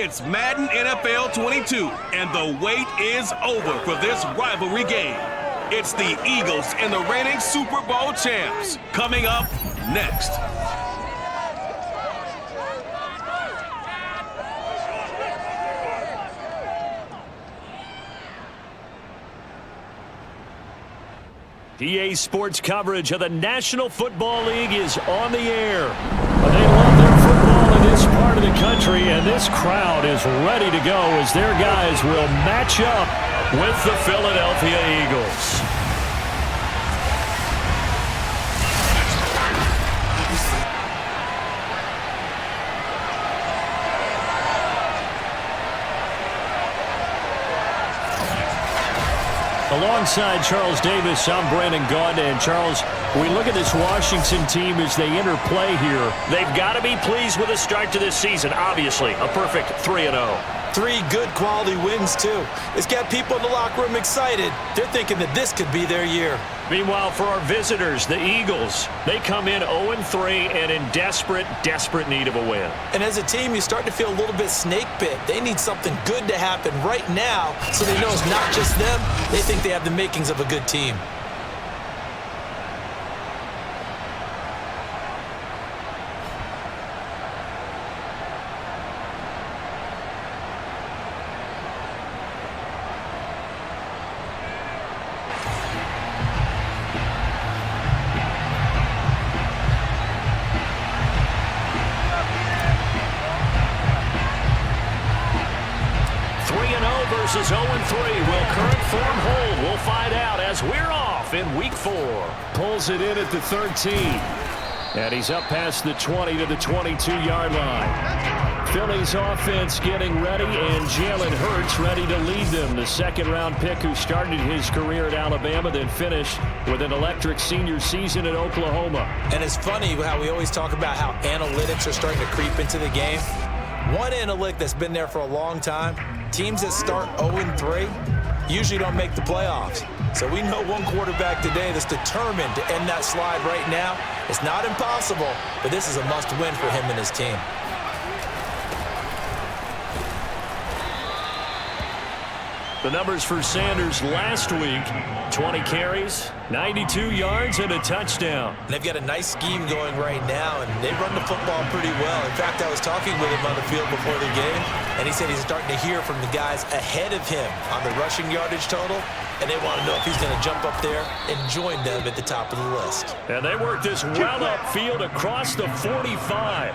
It's Madden NFL 22, and the wait is over for this rivalry game. It's the Eagles and the reigning Super Bowl champs. Coming up next. EA Sports coverage of the National Football League is on the air. They love their football in this part of the country, and this crowd is ready to go as their guys will match up with the Philadelphia Eagles. Alongside Charles Davis, I'm Brandon Gaudin. And Charles, we look at this Washington team as they enter play here. They've got to be pleased with the start to this season. Obviously, a perfect 3-0. 3 good quality wins, too. It's got people in the locker room excited. They're thinking that this could be their year. Meanwhile, for our visitors, the Eagles, they come in 0-3 and in desperate need of a win. And as a team, you start to feel a little bit snake bit. They need something good to happen right now so they know it's not just them. They think they have the makings of a good team. Versus 0-3. Will current form hold? We'll find out as we're off in Week 4. Pulls it in at the 13. And he's up past the 20 to the 22-yard line. Philly's offense getting ready, and Jalen Hurts ready to lead them. The second-round pick who started his career at Alabama, then finished with an electric senior season at Oklahoma. And it's funny how we always talk about how analytics are starting to creep into the game. One analytic that's been there for a long time, teams that start 0-3 usually don't make the playoffs. So we know one quarterback today that's determined to end that slide right now. It's not impossible, but this is a must-win for him and his team. The numbers for Sanders last week, 20 carries, 92 yards, and a touchdown. And they've got a nice scheme going right now, and they run the football pretty well. In fact, I was talking with him on the field before the game, and he said he's starting to hear from the guys ahead of him on the rushing yardage total, and they want to know if he's going to jump up there and join them at the top of the list. And they work this well upfield across the 45.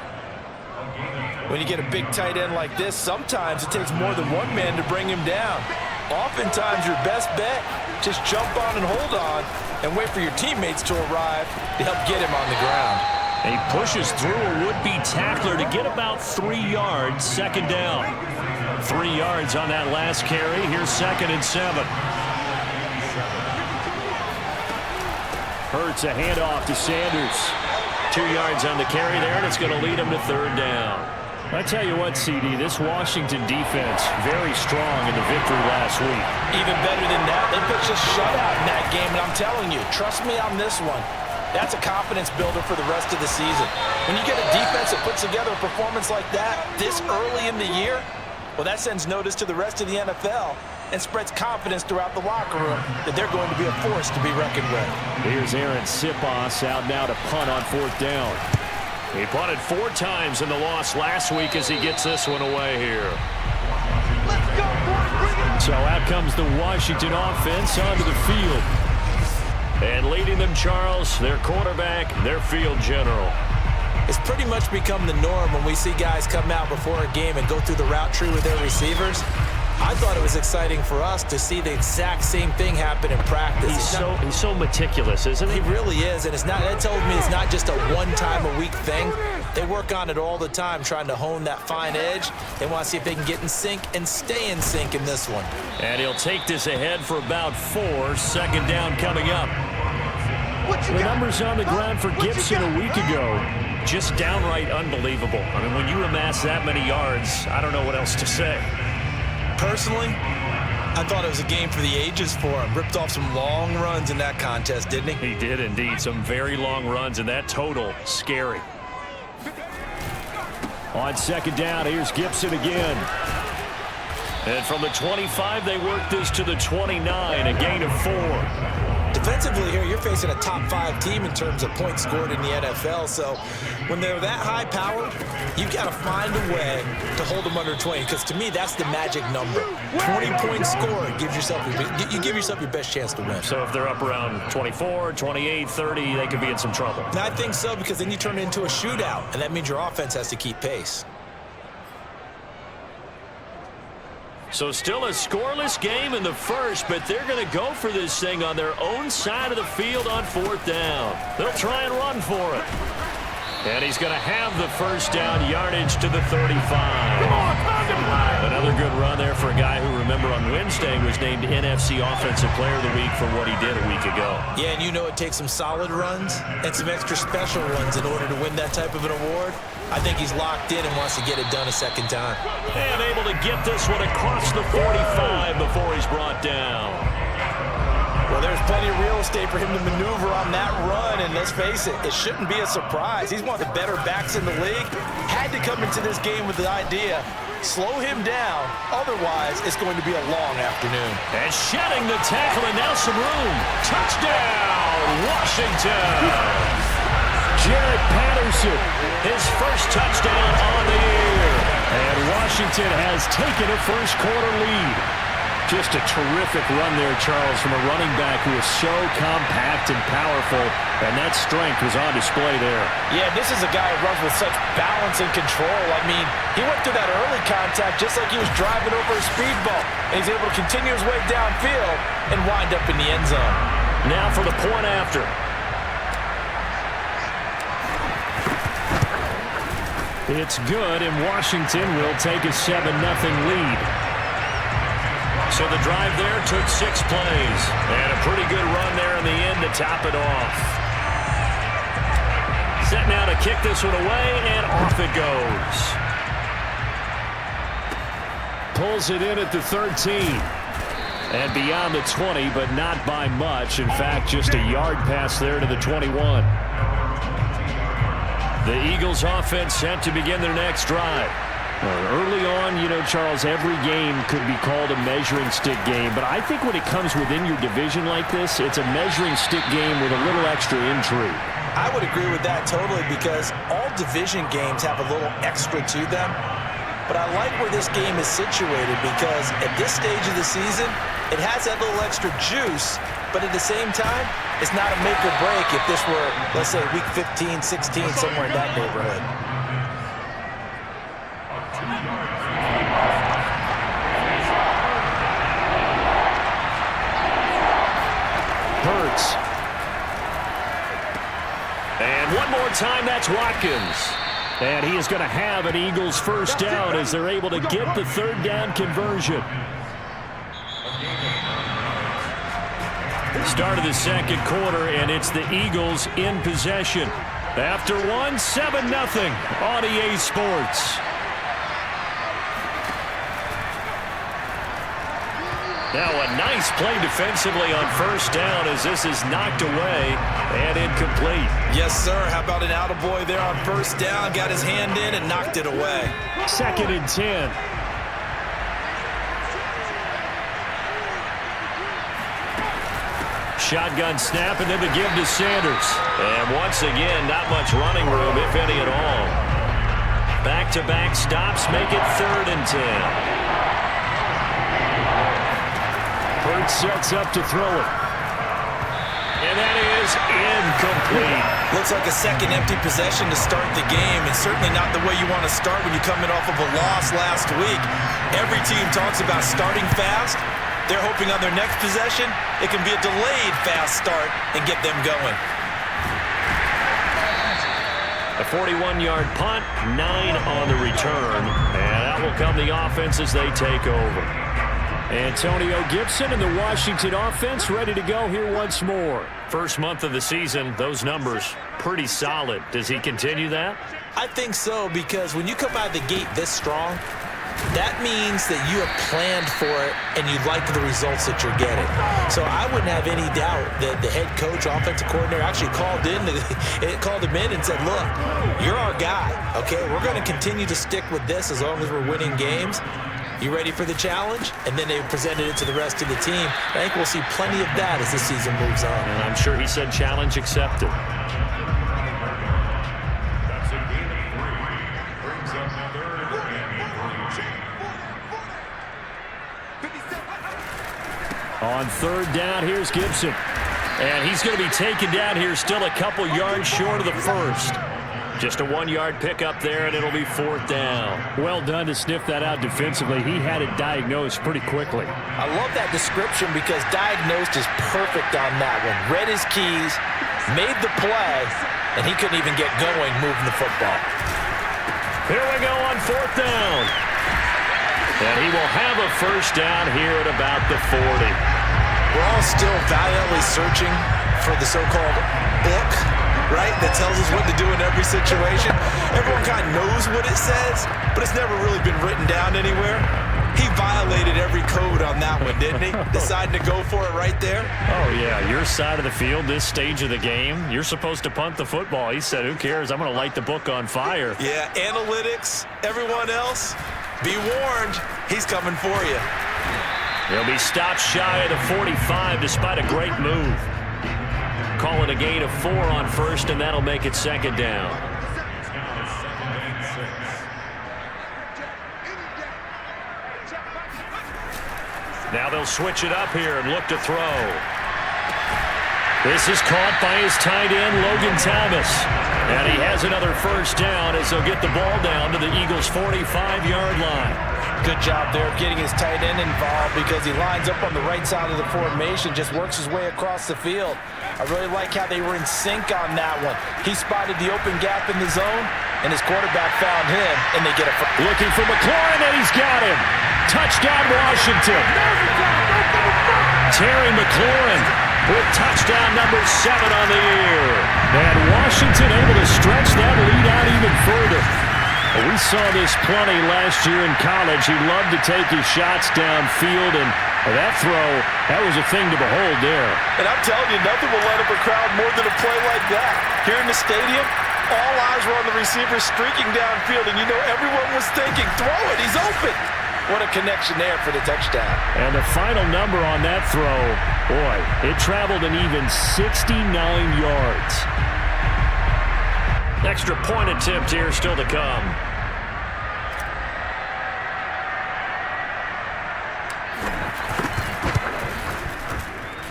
When you get a big tight end like this, sometimes it takes more than one man to bring him down. Oftentimes, your best bet, just jump on and hold on and wait for your teammates to arrive to help get him on the ground. He pushes through a would-be tackler to get about 3 yards, second down. 3 yards on that last carry. Here's 2nd and 7. Hurts a handoff to Sanders. 2 yards on the carry there, and it's going to lead him to 3rd down. I tell you what, CD, this Washington defense, very strong in the victory last week. Even better than that, they pitched a shutout in that game, and I'm telling you, trust me on this one. That's a confidence builder for the rest of the season. When you get a defense that puts together a performance like that this early in the year, well, that sends notice to the rest of the NFL and spreads confidence throughout the locker room that they're going to be a force to be reckoned with. Here's Aaron Sipos out now to punt on 4th down. He punted 4 times in the loss last week as he gets this one away here. So out comes the Washington offense onto the field. And leading them, Charles, their quarterback, their field general. It's pretty much become the norm when we see guys come out before a game and go through the route tree with their receivers. I thought it was exciting for us to see the exact same thing happen in practice. He's so meticulous, isn't he? He really is, and that tells me it's not just a one-time-a-week thing. They work on it all the time, trying to hone that fine edge. They want to see if they can get in sync and stay in sync in this one. And he'll take this ahead for about 4, 2nd down coming up. The numbers on the ground for Gibson a week ago, just downright unbelievable. I mean, when you amass that many yards, I don't know what else to say. Personally, I thought it was a game for the ages for him. Ripped off some long runs in that contest, didn't he? He did indeed. Some very long runs, and that total, scary. On second down, here's Gibson again. And from the 25, they work this to the 29, a gain of 4. Defensively here, you're facing a top 5 team in terms of points scored in the NFL. So when they're that high powered, you've got to find a way to hold them under 20. Because to me, that's the magic number. 20 points scored, you give yourself your best chance to win. So if they're up around 24, 28, 30, they could be in some trouble. And I think so, because then you turn it into a shootout, and that means your offense has to keep pace. So still a scoreless game in the first, but they're going to go for this thing on their own side of the field on 4th down. They'll try and run for it. And he's going to have the first down, yardage to the 35. Another good run there for a guy who, remember, on Wednesday was named NFC Offensive Player of the Week for what he did a week ago. Yeah, and you know it takes some solid runs and some extra special runs in order to win that type of an award. I think he's locked in and wants to get it done a second time. And able to get this one across the 45 before he's brought down. Well, there's plenty of real estate for him to maneuver on that run, and let's face it, it shouldn't be a surprise. He's one of the better backs in the league. Had to come into this game with the idea, slow him down, otherwise it's going to be a long afternoon. And shedding the tackle, and now some room. Touchdown, Washington! Jaret Patterson, his first touchdown on the year. And Washington has taken a first-quarter lead. Just a terrific run there, Charles, from a running back who is so compact and powerful, and that strength was on display there. Yeah, this is a guy who runs with such balance and control. I mean, he went through that early contact just like he was driving over a speed bump, and he's able to continue his way downfield and wind up in the end zone. Now for the point after. It's good, and Washington will take a 7-0 lead. So the drive there took 6 plays. And a pretty good run there in the end to top it off. Set now to kick this one away, and off it goes. Pulls it in at the 13. And beyond the 20, but not by much. In fact, just a yard pass there to the 21. The Eagles offense set to begin their next drive. Early on, you know, Charles, every game could be called a measuring stick game. But I think when it comes within your division like this, it's a measuring stick game with a little extra intrigue. I would agree with that totally, because all division games have a little extra to them. But I like where this game is situated, because at this stage of the season, it has that little extra juice. But at the same time, it's not a make or break if this were, let's say, week 15, 16, somewhere in that neighborhood. Hurts. And one more time, that's Watkins. And he is going to have an Eagles first down as they're able to get the 3rd down conversion. Start of the second quarter, and it's the Eagles in possession. After 7-0 on EA Sports. Now a nice play defensively on first down as this is knocked away and incomplete. Yes, sir. How about an attaboy there on first down? Got his hand in and knocked it away. 2nd and 10. Shotgun snap, and then the give to Sanders. And once again, not much running room, if any at all. Back-to-back stops make it 3rd and 10. Hurts sets up to throw it. And that is incomplete. Looks like a second empty possession to start the game, and certainly not the way you want to start when you're coming off of a loss last week. Every team talks about starting fast. They're hoping on their next possession, it can be a delayed fast start and get them going. A 41-yard punt, 9 on the return. And that will come the offense as they take over. Antonio Gibson and the Washington offense ready to go here once more. First month of the season, those numbers pretty solid. Does he continue that? I think so, because when you come out of the gate this strong, that means that you have planned for it and you like the results that you're getting. So I wouldn't have any doubt that the head coach, offensive coordinator actually called him in and said, look, you're our guy, okay? We're going to continue to stick with this as long as we're winning games. You ready for the challenge? And then they presented it to the rest of the team. I think we'll see plenty of that as the season moves on. And I'm sure he said challenge accepted. On third down, here's Gibson. And he's going to be taken down here still a couple yards short of the first. Just a 1-yard pickup there, and it'll be fourth down. Well done to sniff that out defensively. He had it diagnosed pretty quickly. I love that description because diagnosed is perfect on that one. Read his keys, made the play, and he couldn't even get going moving the football. Here we go on fourth down. And he will have a first down here at about the 40. We're all still valiantly searching for the so-called book, right, that tells us what to do in every situation. Everyone kind of knows what it says, but it's never really been written down anywhere. He violated every code on that one, didn't he? Deciding to go for it right there. Oh, yeah, your side of the field, this stage of the game, you're supposed to punt the football. He said, who cares? I'm going to light the book on fire. Yeah, analytics, everyone else, be warned, he's coming for you. He'll be stopped shy of the 45 despite a great move. Call it a gain of 4 on first, and that'll make it second down. Now they'll switch it up here and look to throw. This is caught by his tight end, Logan Thomas. And he has another first down as they'll get the ball down to the Eagles' 45-yard line. Good job there of getting his tight end involved because he lines up on the right side of the formation, just works his way across the field. I really like how they were in sync on that one. He spotted the open gap in the zone, and his quarterback found him, and they get a... Looking for McLaurin, and he's got him. Touchdown, Washington. Terry McLaurin with touchdown number 7 on the year. And Washington able to stretch that lead out even further. We saw this plenty last year in college. He loved to take his shots downfield, and that throw, that was a thing to behold there. And I'm telling you, nothing will light up a crowd more than a play like that. Here in the stadium, all eyes were on the receiver streaking downfield, and you know everyone was thinking, throw it, he's open. What a connection there for the touchdown. And the final number on that throw, boy, it traveled an even 69 yards. Extra point attempt here still to come.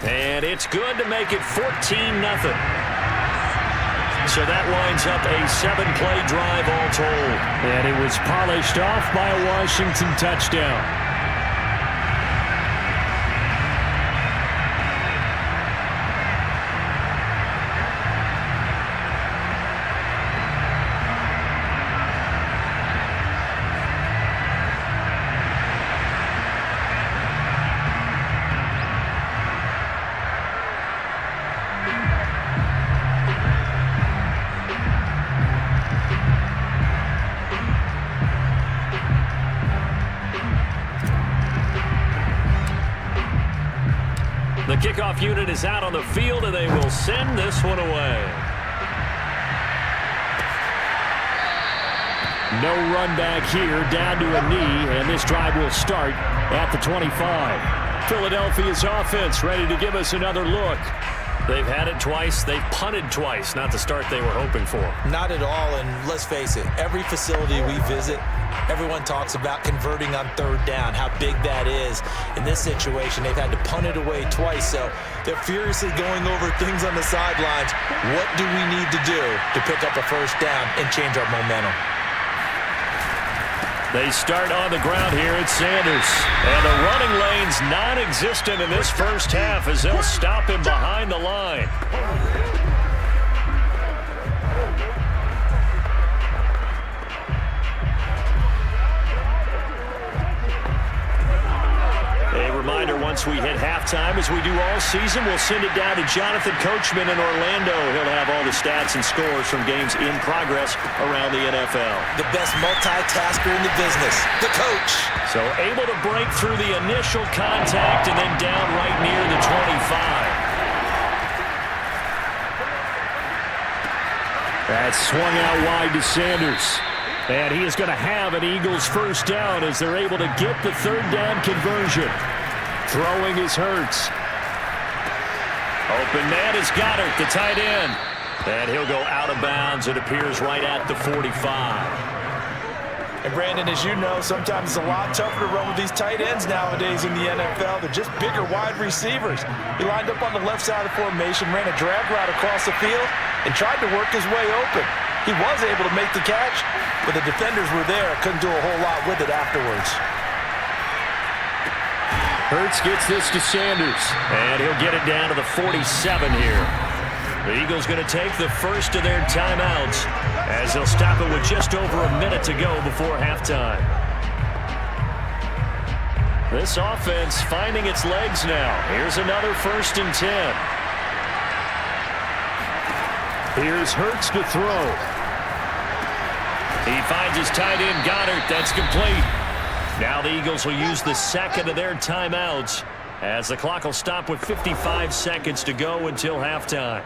And it's good to make it 14-0. So that winds up a 7-play drive all told. And it was polished off by a Washington touchdown. The kickoff unit is out on the field, and they will send this one away. No run back here, down to a knee, and this drive will start at the 25. Philadelphia's offense ready to give us another look. They've had it twice. They've punted twice. Not the start they were hoping for. Not at all, and let's face it, every facility we visit, everyone talks about converting on third down, how big that is. In this situation, they've had to punt it away twice, so they're furiously going over things on the sidelines. What do we need to do to pick up a first down and change our momentum? They start on the ground here at Sanders. And the running lane's non-existent in this first half as they'll stop him behind the line. They reminder, once we hit halftime, as we do all season, we'll send it down to Jonathan Coachman in Orlando. He'll have all the stats and scores from games in progress around the NFL. The best multitasker in the business, the coach. So able to break through the initial contact and then down right near the 25. That's swung out wide to Sanders. And he is going to have an Eagles first down as they're able to get the third down conversion. Throwing is Hurts. Open man is Goddard, the tight end. And he'll go out of bounds. It appears right at the 45. And Brandon, as you know, sometimes it's a lot tougher to run with these tight ends nowadays in the NFL. They're just bigger wide receivers. He lined up on the left side of the formation, ran a drag route across the field, and tried to work his way open. He was able to make the catch, but the defenders were there. Couldn't do a whole lot with it afterwards. Hurts gets this to Sanders. And he'll get it down to the 47 here. The Eagles going to take the first of their timeouts as they'll stop it with just over a minute to go before halftime. This offense finding its legs now. Here's another 1st and 10. Here's Hurts to throw. He finds his tight end, Goddard. That's complete. Now the Eagles will use the second of their timeouts as the clock will stop with 55 seconds to go until halftime.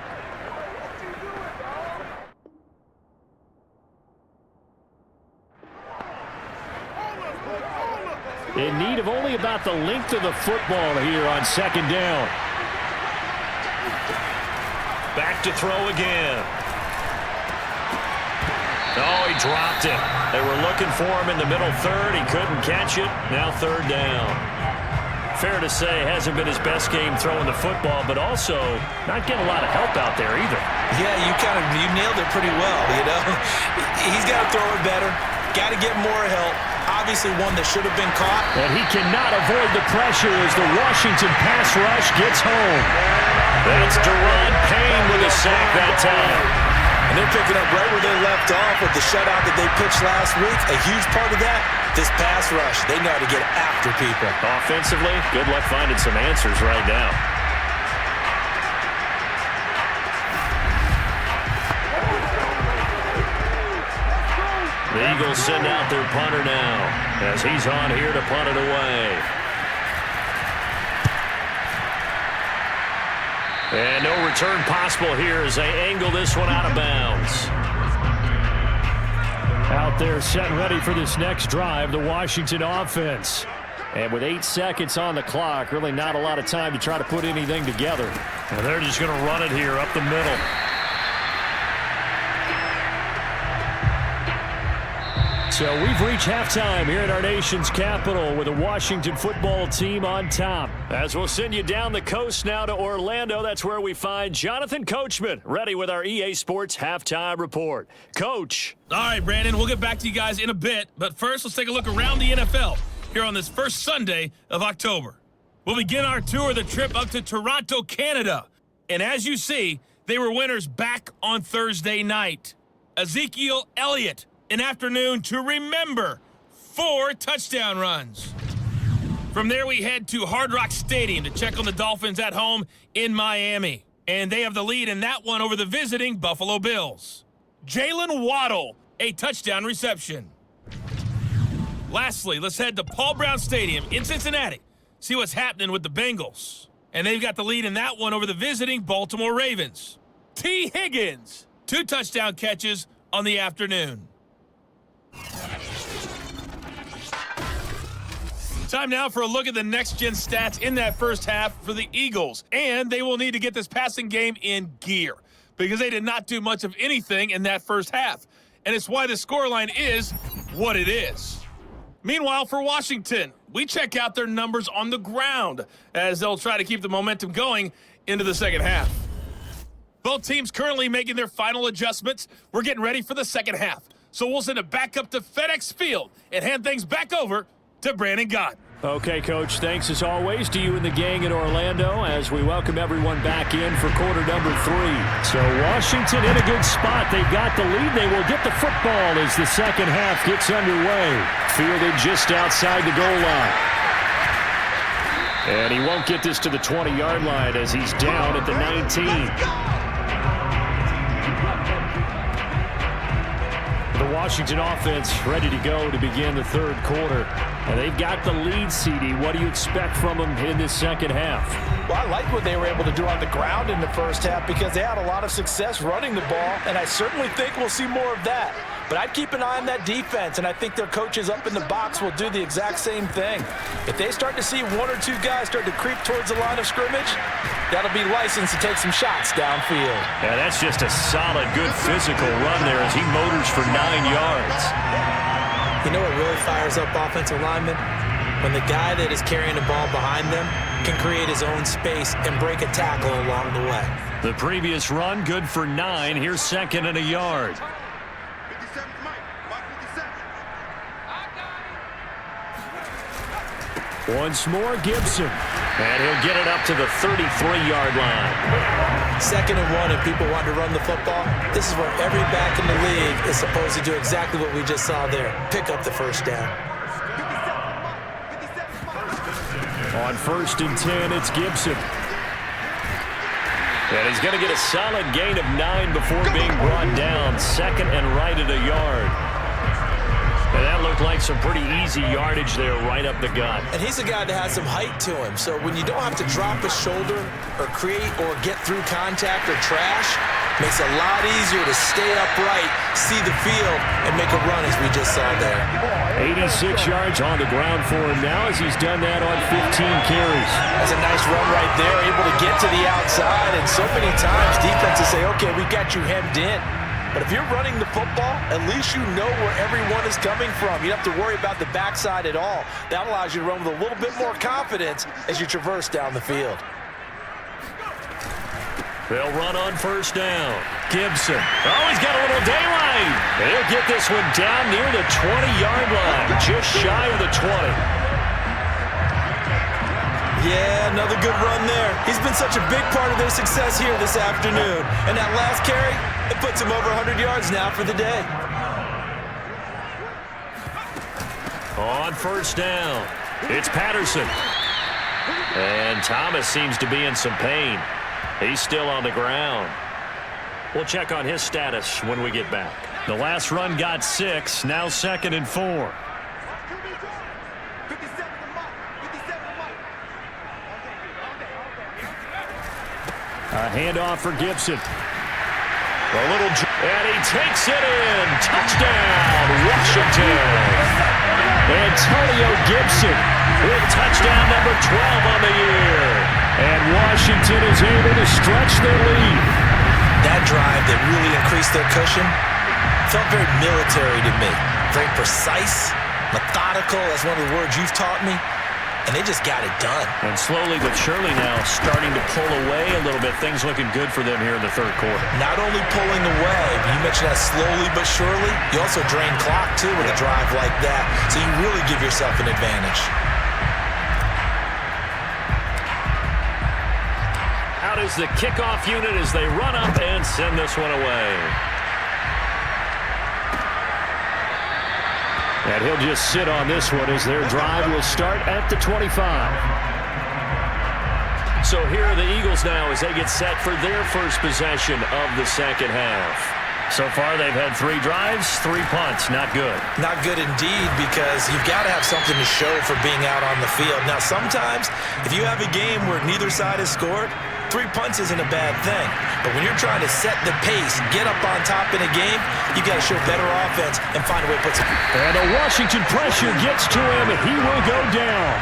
In need of only about the length of the football here on second down. Back to throw again. Oh, he dropped it. They were looking for him in the middle third. He couldn't catch it. Now third down. Fair to say, hasn't been his best game throwing the football, but also not getting a lot of help out there either. Yeah, you nailed it pretty well, you know. He's got to throw it better. Got to get more help. Obviously one that should have been caught. And he cannot avoid the pressure as the Washington pass rush gets home. That's Deron Payne with a sack that time. And they're picking up right where they left off with the shutout that they pitched last week. A huge part of that, this pass rush. They know how to get after people. Offensively, good luck finding some answers right now. The Eagles send out their punter now as he's on here to punt it away. And no return possible here as they angle this one out of bounds. Out there set and ready for this next drive, the Washington offense. And with 8 seconds on the clock, really not a lot of time to try to put anything together. And they're just going to run it here up the middle. So we've reached halftime here at our nation's capital with the Washington football team on top. As we'll send you down the coast now to Orlando, that's where we find Jonathan Coachman ready with our EA Sports halftime report. Coach. All right, Brandon, we'll get back to you guys in a bit. But first, let's take a look around the NFL here on this first Sunday of October. We'll begin our tour of the trip up to Toronto, Canada. And as you see, they were winners back on Thursday night. Ezekiel Elliott, an afternoon to remember, 4 touchdown runs. From there, we head to Hard Rock Stadium to check on the Dolphins at home in Miami. And they have the lead in that one over the visiting Buffalo Bills. Jalen Waddle, a touchdown reception. Lastly, let's head to Paul Brown Stadium in Cincinnati, see what's happening with the Bengals. And they've got the lead in that one over the visiting Baltimore Ravens. T. Higgins, 2 touchdown catches on the afternoon. Time now for a look at the next-gen stats in that first half for the Eagles. And they will need to get this passing game in gear because they did not do much of anything in that first half. And it's why the scoreline is what it is. Meanwhile, for Washington, we check out their numbers on the ground as they'll try to keep the momentum going into the second half. Both teams currently making their final adjustments. We're getting ready for the second half. So we'll send it back up to FedEx Field and hand things back over to Brandon Gott. Okay, Coach, thanks as always to you and the gang in Orlando as we welcome everyone back in for quarter number 3. So Washington in a good spot. They've got the lead. They will get the football as the second half gets underway. Fielded just outside the goal line. And he won't get this to the 20-yard line as he's down at the 19. The Washington offense ready to go to begin the third quarter. And they've got the lead, CD. What do you expect from them in this second half? Well, I like what they were able to do on the ground in the first half because they had a lot of success running the ball, and I certainly think we'll see more of that. But I'd keep an eye on that defense, and I think their coaches up in the box will do the exact same thing. If they start to see one or two guys start to creep towards the line of scrimmage, that'll be licensed to take some shots downfield. Yeah, that's just a solid, good physical run there as he motors for 9 yards. You know what really fires up offensive linemen? When the guy that is carrying the ball behind them can create his own space and break a tackle along the way. The previous run, good for 9. Here's second and a yard. Once more, Gibson. And he'll get it up to the 33-yard line. Second and 1, and people want to run the football. This is where every back in the league is supposed to do exactly what we just saw there. Pick up the first down. On 1st and 10, it's Gibson. And he's going to get a solid gain of 9 before being brought down. Second and right at a yard. And that looked like some pretty easy yardage there right up the gut. And he's a guy that has some height to him. So when you don't have to drop a shoulder or create or get through contact or trash, makes it a lot easier to stay upright, see the field, and make a run as we just saw there. 86 yards on the ground for him now as he's done that on 15 carries. That's a nice run right there, able to get to the outside. And so many times defenses say, okay, we got you hemmed in. But if you're running the football, at least you know where everyone is coming from. You don't have to worry about the backside at all. That allows you to run with a little bit more confidence as you traverse down the field. They'll run on first down. Gibson. Oh, he's got a little daylight. He'll get this one down near the 20-yard line, just shy of the 20. Yeah, another good run there. He's been such a big part of their success here this afternoon. And that last carry, it puts him over 100 yards now for the day. On first down, it's Patterson. And Thomas seems to be in some pain. He's still on the ground. We'll check on his status when we get back. The last run got 6, now 2nd and 4. A handoff for Gibson. A little, and he takes it in. Touchdown, Washington. Antonio Gibson With touchdown number 12 on the year. And Washington is able to stretch their lead. That drive that really increased their cushion felt very military to me. Very precise, methodical. That's one of the words you've taught me. And they just got it done. And slowly but surely now starting to pull away a little bit. Things looking good for them here in the third quarter. Not only pulling away, but you mentioned that slowly but surely. You also drain clock, too, with a drive like that. So you really give yourself an advantage. Out is the kickoff unit as they run up and send this one away. And he'll just sit on this one as their drive will start at the 25. So here are the Eagles now as they get set for their first possession of the second half. So far they've had 3 drives, 3 punts. Not good. Not good indeed, because you've got to have something to show for being out on the field. Now sometimes if you have a game where neither side has scored, 3 punts isn't a bad thing. But when you're trying to set the pace, get up on top in a game, you've got to show better offense and find a way to put some... And a Washington pressure gets to him, and he will go down.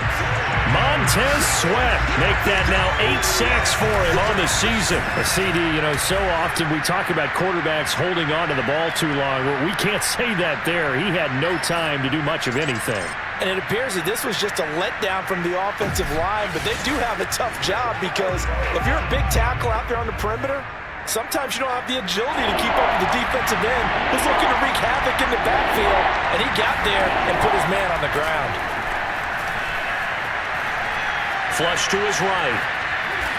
Montez Sweat make that now 8 sacks for him on the season. CD, you know, so often we talk about quarterbacks holding on to the ball too long. Well, we can't say that there. He had no time to do much of anything. And it appears that this was just a letdown from the offensive line, but they do have a tough job because if you're a big tackle out there on the perimeter, sometimes you don't have the agility to keep up with the defensive end who's looking to wreak havoc in the backfield, and he got there and put his man on the ground. Flush to his right.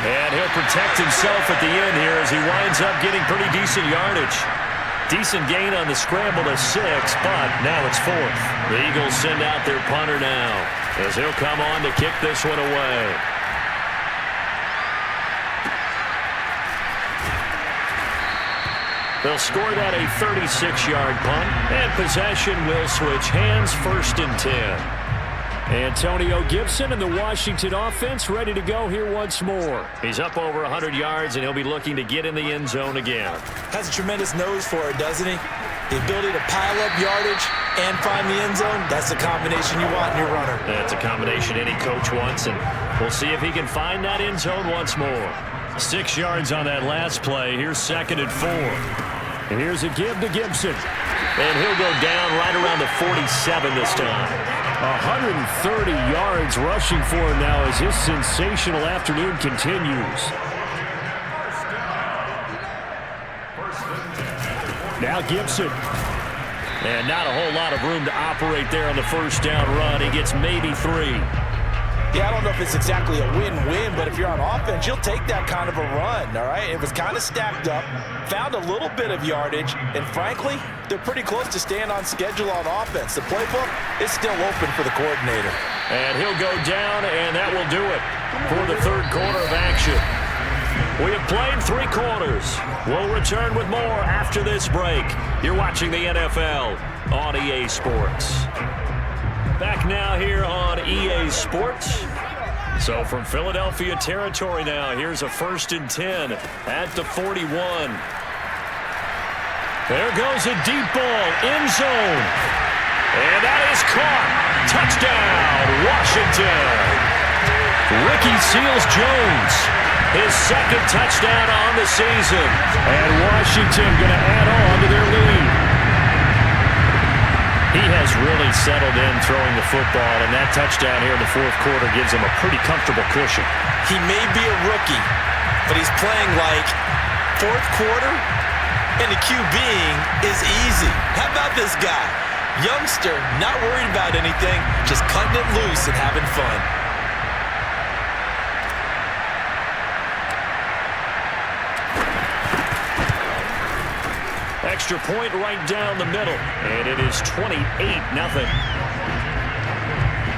And he'll protect himself at the end here as he winds up getting pretty decent yardage. Decent gain on the scramble to 6, but now it's 4th. The Eagles send out their punter now as he'll come on to kick this one away. They'll score that a 36-yard punt, and possession will switch hands, 1st and 10. Antonio Gibson and the Washington offense ready to go here once more. He's up over 100 yards, and he'll be looking to get in the end zone again. Has a tremendous nose for it, doesn't he? The ability to pile up yardage and find the end zone, that's the combination you want in your runner. That's a combination any coach wants, and we'll see if he can find that end zone once more. 6 yards on that last play. Here's 2nd and 4. And here's a give to Gibson. And he'll go down right around the 47 this time. 130 yards rushing for him now as his sensational afternoon continues. Now Gibson. And not a whole lot of room to operate there on the 1st down run. He gets maybe 3. Yeah, I don't know if it's exactly a win-win, but if you're on offense, you'll take that kind of a run, all right? It was kind of stacked up, found a little bit of yardage, and frankly, they're pretty close to staying on schedule on offense. The playbook is still open for the coordinator. And he'll go down, and that will do it for the 3rd quarter of action. We have played 3 quarters. We'll return with more after this break. You're watching the NFL on EA Sports. Back now here on EA Sports. So from Philadelphia territory now, here's a 1st and 10 at the 41. There goes a deep ball, end zone. And that is caught. Touchdown, Washington. Ricky Seals-Jones, his 2nd touchdown on the season. And Washington going to add on to their lead. He has really settled in throwing the football, and that touchdown here in the 4th quarter gives him a pretty comfortable cushion. He may be a rookie, but he's playing like 4th quarter, and the QBing is easy. How about this guy? Youngster, not worried about anything, just cutting it loose and having fun. Extra point right down the middle, and it is 28-0.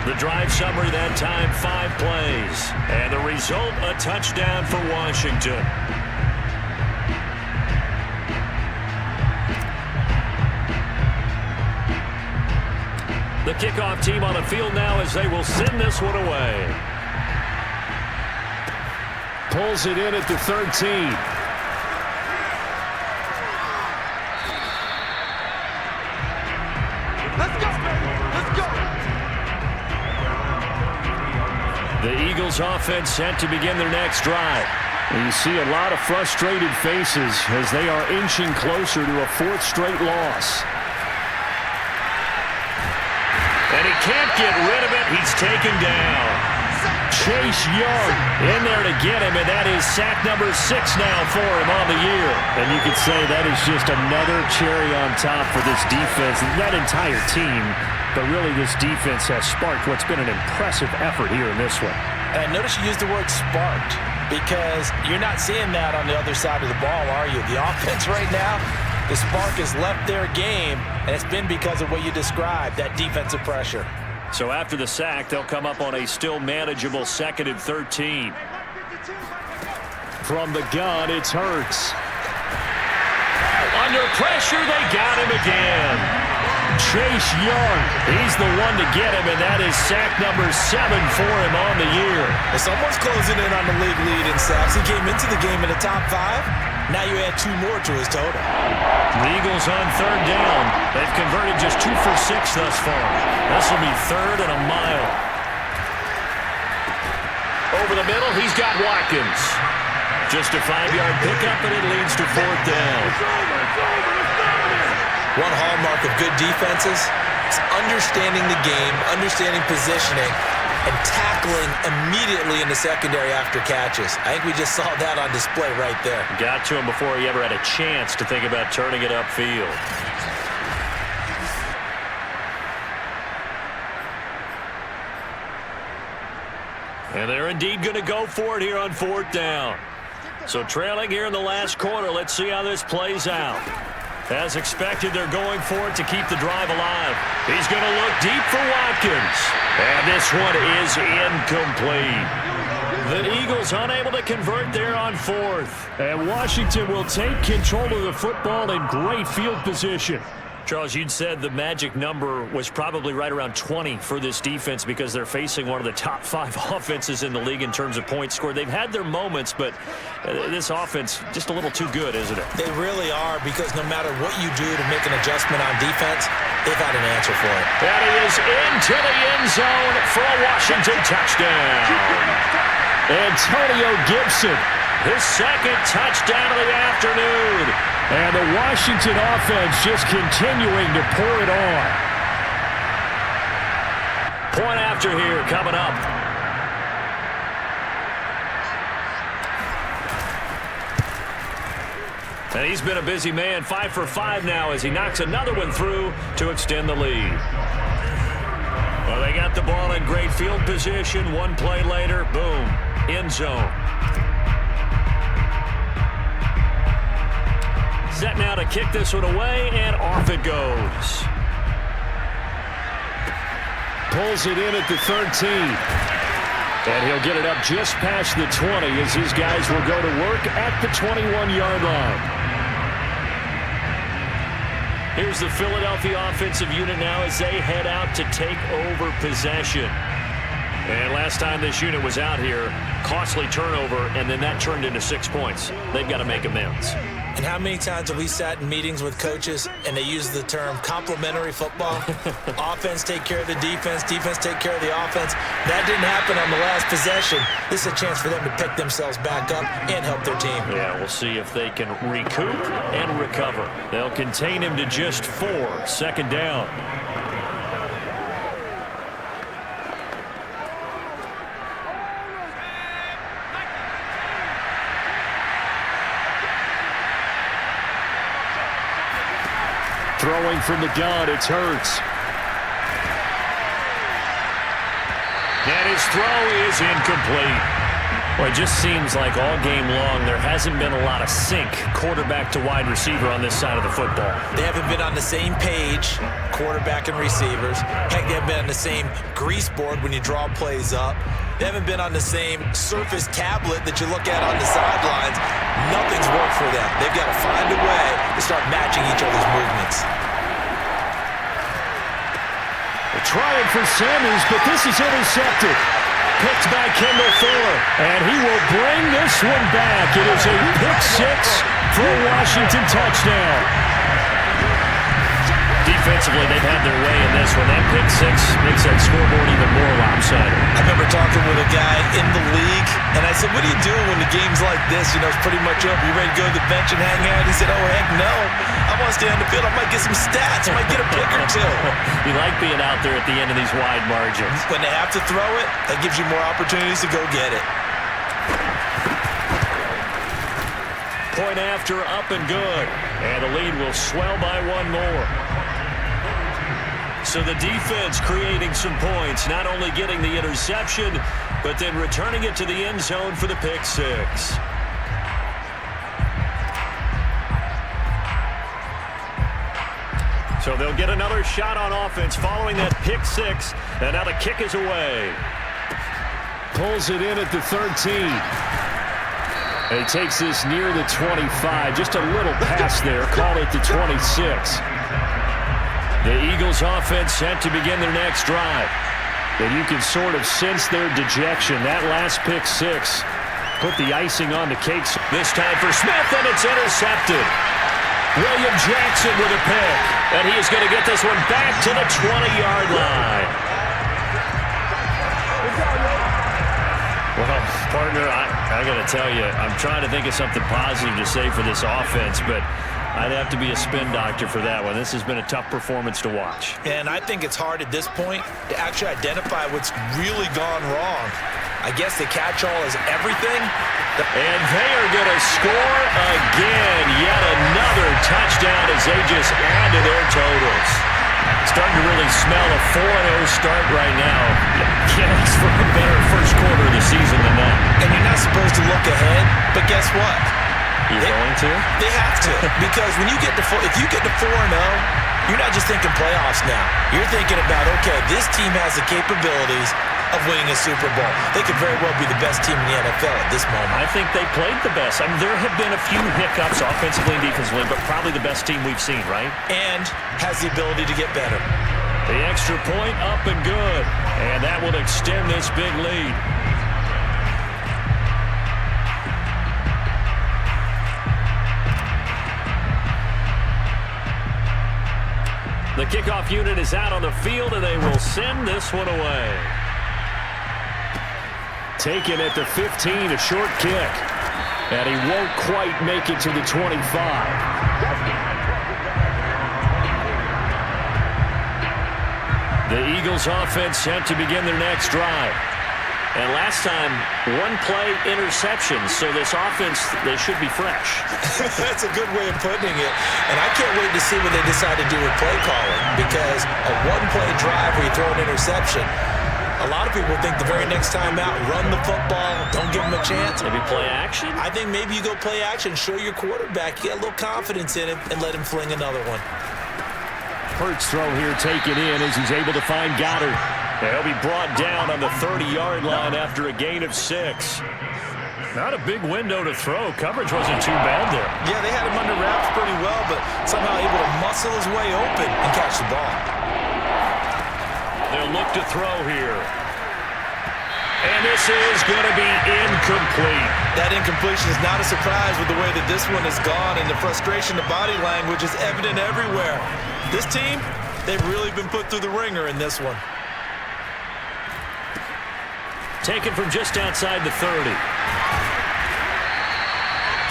The drive summary that time, 5 plays, and the result, a touchdown for Washington. The kickoff team on the field now as they will send this one away. Pulls it in at the 13. The Eagles offense set to begin their next drive. You see a lot of frustrated faces as they are inching closer to a 4th straight loss. And he can't get rid of it. He's taken down. Chase Young In there to get him, and that is sack number 6 now for him on the year. And you could say that is just another cherry on top for this defense, that entire team. But really, this defense has sparked what's been an impressive effort here in this one. And notice you used the word sparked, because you're not seeing that on the other side of the ball, are you? The offense right now, the spark has left their game, and it's been because of what you described, that defensive pressure. So after the sack, they'll come up on a still manageable 2nd and 13. From the gun, it's Hurts. Under pressure, they got him again. Chase Young. He's the one to get him, and that is sack number 7 for him on the year. Well, someone's closing in on the league lead in sacks. He came into the game in the top 5. Now you add 2 more to his total. The Eagles on 3rd down. They've converted just 2 for 6 thus far. This will be 3rd and a mile. Over the middle, he's got Watkins. Just a 5-yard pickup, and it leads to 4th down. One hallmark of good defenses is understanding the game, understanding positioning, and tackling immediately in the secondary after catches. I think we just saw that on display right there. Got to him before he ever had a chance to think about turning it upfield. And they're indeed going to go for it here on 4th down. So trailing here in the last quarter, let's see how this plays out. As expected, they're going for it to keep the drive alive. He's going to look deep for Watkins. And this one is incomplete. The Eagles unable to convert there on fourth. And Washington will take control of the football in great field position. Charles, you'd said the magic number was probably right around 20 for this defense because they're facing one of the top 5 offenses in the league in terms of points scored. They've had their moments, but this offense just a little too good, isn't it? They really are, because no matter what you do to make an adjustment on defense, they've had an answer for it. And he is into the end zone for a Washington touchdown. Antonio Gibson. His second touchdown of the afternoon. And the Washington offense just continuing to pour it on. Point after here coming up. And he's been a busy man, 5 for 5 now as he knocks another one through to extend the lead. Well, they got the ball in great field position. One play later, boom, end zone. Set now to kick this one away, and off it goes. Pulls it in at the 13. And he'll get it up just past the 20 as his guys will go to work at the 21-yard line. Here's the Philadelphia offensive unit now as they head out to take over possession. And last time this unit was out here, costly turnover, and then that turned into 6 points. They've got to make amends. And how many times have we sat in meetings with coaches and they use the term complementary football? Offense take care of the defense, defense take care of the offense. That didn't happen on the last possession. This is a chance for them to pick themselves back up and help their team. Yeah, we'll see if they can recoup and recover. They'll contain him to just 4, second down. Throwing from the gun, it's Hurts. And his throw is incomplete. Well, it just seems like all game long there hasn't been a lot of sync quarterback to wide receiver on this side of the football. They haven't been on the same page, quarterback and receivers. Heck, they haven't been on the same grease board when you draw plays up. They haven't been on the same Surface tablet that you look at on the sidelines. Nothing's worked for them. They've got to find a way to start matching each other's movements. They're trying for Sanders, but this is intercepted. Picked by Kendall Fuller. And he will bring this one back. It is a pick 6 for a Washington touchdown. Defensively, they've had their way in this one. That pick 6 makes that scoreboard even more lopsided. I remember talking with a guy in the league, and I said, what do you do when the game's like this? You know, it's pretty much over. You ready to go to the bench and hang out? He said, oh, heck no. I want to stay on the field. I might get some stats. I might get a pick or two. You like being out there at the end of these wide margins. When they have to throw it, that gives you more opportunities to go get it. Point after, up and good. And the lead will swell by one more. So the defense creating some points, not only getting the interception, but then returning it to the end zone for the pick 6. So they'll get another shot on offense following that pick 6, and now the kick is away. Pulls it in at the 13. And he takes this near the 25. Just a little pass there. Call it the 26. The Eagles offense set to begin their next drive. And you can sort of sense their dejection. That last pick 6 put the icing on the cake. This time for Smith, and it's intercepted. William Jackson with a pick. And he is going to get this one back to the 20-yard line. Well, partner, I got to tell you, I'm trying to think of something positive to say for this offense, but I'd have to be a spin doctor for that one. This has been a tough performance to watch. And I think it's hard at this point to actually identify what's really gone wrong. I guess the catch-all is everything. And they are going to score again. Yet another touchdown as they just add to their totals. Starting to really smell a 4-0 start right now. Can't ask for a better first quarter of the season than that. And you're not supposed to look ahead, but guess what? You're going to? They have to. Because when you get to if you get to 4-0, you're not just thinking playoffs now. You're thinking about, okay, this team has the capabilities of winning a Super Bowl. They could very well be the best team in the NFL at this moment. I think they played the best. I mean, there have been a few hiccups offensively and defensively, but probably the best team we've seen, right? And has the ability to get better. The extra point up and good. And that will extend this big lead. The kickoff unit is out on the field, and they will send this one away. Taken at the 15, a short kick. And he won't quite make it to the 25. The Eagles offense set to begin their next drive. And last time, one play interception, so this offense, they should be fresh. That's a good way of putting it. And I can't wait to see what they decide to do with play calling, because a one-play drive where you throw an interception, a lot of people think the very next time out, run the football, don't give them a chance. Maybe play action? I think maybe you go play action, show your quarterback, you got a little confidence in him, and let him fling another one. Hurts throw here taken in as he's able to find Goddard. He'll be brought down on the 30-yard line after a gain of 6. Not a big window to throw. Coverage wasn't too bad there. Yeah, they had him under wraps pretty well, but somehow able to muscle his way open and catch the ball. They'll look to throw here. And this is going to be incomplete. That incompletion is not a surprise with the way that this one has gone, and the frustration, the body language is evident everywhere. This team, they've really been put through the ringer in this one. Taken from just outside the 30.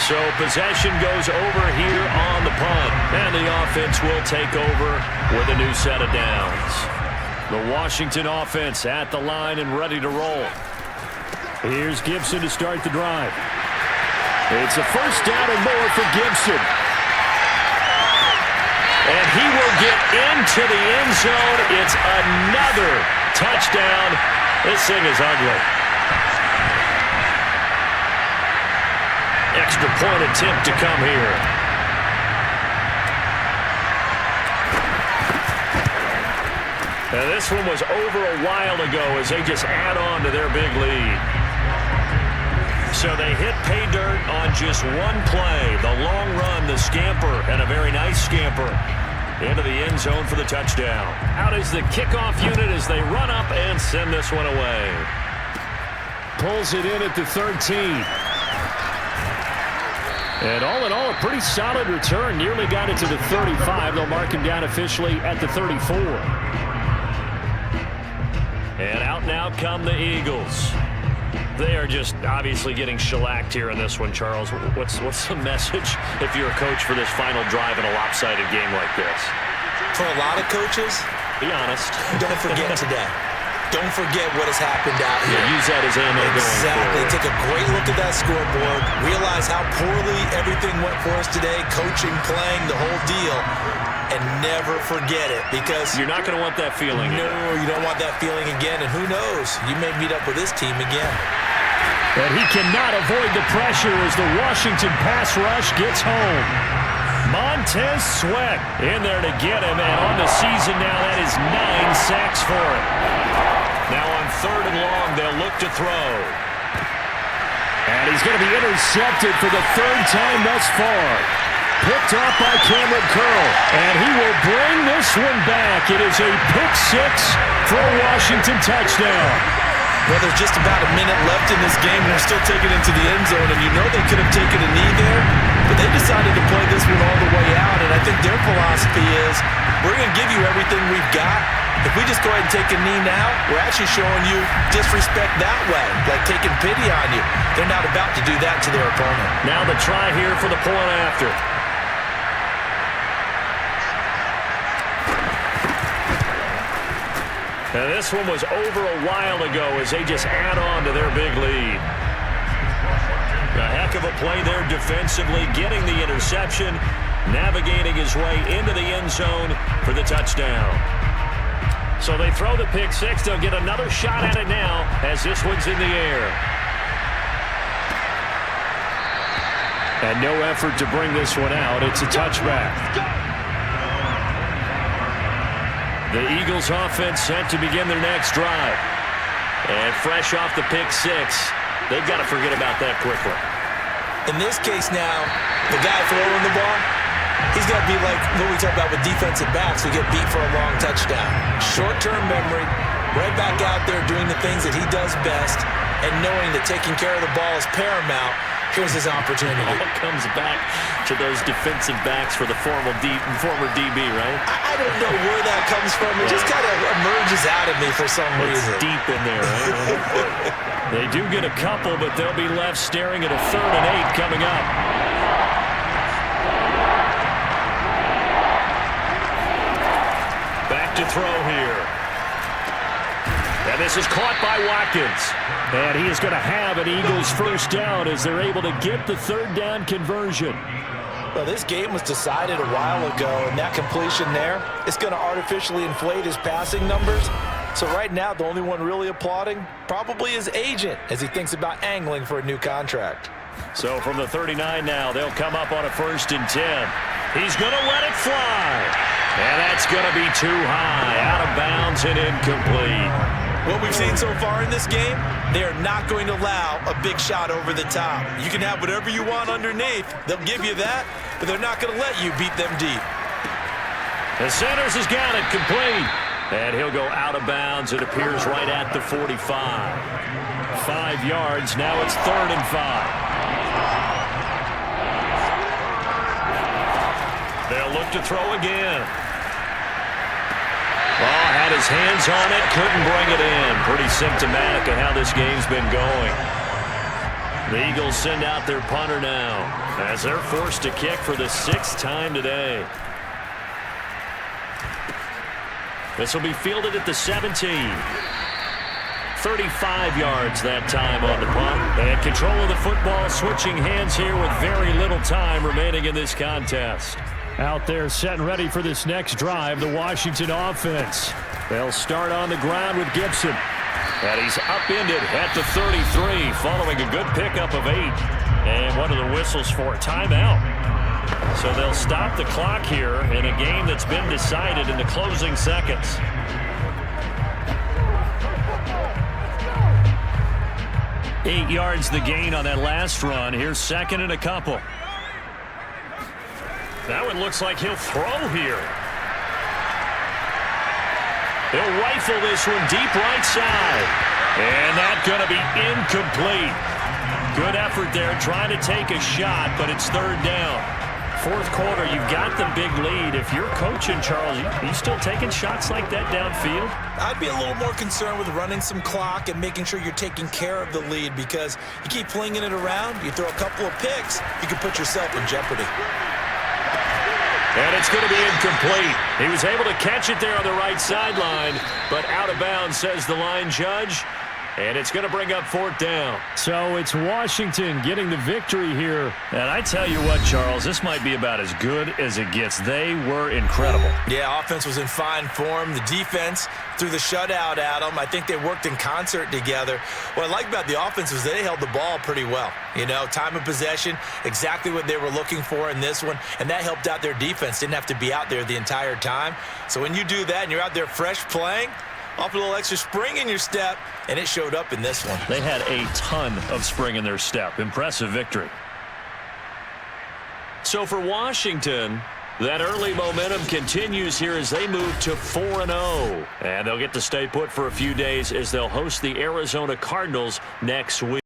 So possession goes over here on the punt. And the offense will take over with a new set of downs. The Washington offense at the line and ready to roll. Here's Gibson to start the drive. It's a first down and more for Gibson. And he will get into the end zone. It's another touchdown. This thing is ugly. Extra point attempt to come here. And this one was over a while ago as they just add on to their big lead. So they hit pay dirt on just one play. The long run, the scamper, and a very nice scamper into the end zone for the touchdown. Out is the kickoff unit as they run up and send this one away. Pulls it in at the 13. And all in all, a pretty solid return. Nearly got it to the 35. They'll mark him down officially at the 34. And out now come the Eagles. They are just obviously getting shellacked here in this one, Charles. What's the message if you're a coach for this final drive in a lopsided game like this? For a lot of coaches, be honest. Don't forget today. Don't forget what has happened out here. Yeah, use that as ammo going forward. Exactly. Take a great look at that scoreboard. Realize how poorly everything went for us today. Coaching, playing, the whole deal. And never forget it, because you're not going to want that feeling again. No, you don't want that feeling again. And who knows? You may meet up with this team again. But he cannot avoid the pressure as the Washington pass rush gets home. Montez Sweat in there to get him, and on the season now, that is 9 sacks for him. Now on 3rd and long, they'll look to throw. And he's going to be intercepted for the 3rd time thus far. Picked off by Cameron Curl, and he will bring this one back. It is a pick 6 for a Washington touchdown. Well, there's just about a minute left in this game, and they're still taking it into the end zone, and you know they could have taken a knee there, but they decided to play this one all the way out, and I think their philosophy is, we're going to give you everything we've got. If we just go ahead and take a knee now, we're actually showing you disrespect that way, like taking pity on you. They're not about to do that to their opponent. Now the try here for the point after. And this one was over a while ago as they just add on to their big lead. A heck of a play there defensively, getting the interception, navigating his way into the end zone for the touchdown. So they throw the pick 6. They'll get another shot at it now as this one's in the air. And no effort to bring this one out. It's a touchback. The Eagles offense set to begin their next drive. And fresh off the pick six, they've got to forget about that quickly. In this case now, the guy throwing the ball, he's got to be like what we talk about with defensive backs who get beat for a long touchdown. Short-term memory, right back out there doing the things that he does best, and knowing that taking care of the ball is paramount. Here's his opportunity. All comes back to those defensive backs for the former DB, right? I don't know where that comes from. It just kind of emerges out of me for some reason. It's deep in there, right? They do get a couple, but they'll be left staring at a 3rd and 8 coming up. Back to throw here. And this is caught by Watkins. And he is going to have an Eagles first down as they're able to get the 3rd down conversion. Well, this game was decided a while ago, and that completion there is going to artificially inflate his passing numbers. So right now, the only one really applauding probably his agent as he thinks about angling for a new contract. So from the 39 now, they'll come up on a 1st and 10. He's going to let it fly. And that's going to be too high, out of bounds and incomplete. What we've seen so far in this game, they are not going to allow a big shot over the top. You can have whatever you want underneath. They'll give you that, but they're not going to let you beat them deep. The Sanders has got it complete. And he'll go out of bounds. It appears right at the 45. 5 yards. Now it's 3rd and 5. They'll look to throw again. Ball had his hands on it, couldn't bring it in. Pretty symptomatic of how this game's been going. The Eagles send out their punter now as they're forced to kick for the 6th time today. This will be fielded at the 17. 35 yards that time on the punt. And control of the football switching hands here with very little time remaining in this contest. Out there set and ready for this next drive, the Washington offense. They'll start on the ground with Gibson. And he's upended at the 33 following a good pickup of 8. And what are the whistles for? Timeout. So they'll stop the clock here in a game that's been decided in the closing seconds. Eight yards the gain on that last run. Here's 2nd and a couple. Now it looks like he'll throw here. He'll rifle this one deep right side. And that's going to be incomplete. Good effort there trying to take a shot, but it's 3rd down. 4th quarter, you've got the big lead. If you're coaching, Charles, you still taking shots like that downfield? I'd be a little more concerned with running some clock and making sure you're taking care of the lead, because you keep flinging it around, you throw a couple of picks, you can put yourself in jeopardy. And it's going to be incomplete. He was able to catch it there on the right sideline, but out of bounds, says the line judge. And it's going to bring up 4th down. So it's Washington getting the victory here. And I tell you what, Charles, this might be about as good as it gets. They were incredible. Yeah, offense was in fine form. The defense threw the shutout at them. I think they worked in concert together. What I like about the offense was they held the ball pretty well. You know, time of possession, exactly what they were looking for in this one. And that helped out their defense. Didn't have to be out there the entire time. So when you do that and you're out there fresh playing, off a little extra spring in your step, and it showed up in this one. They had a ton of spring in their step. Impressive victory. So for Washington, that early momentum continues here as they move to 4-0. And they'll get to stay put for a few days as they'll host the Arizona Cardinals next week.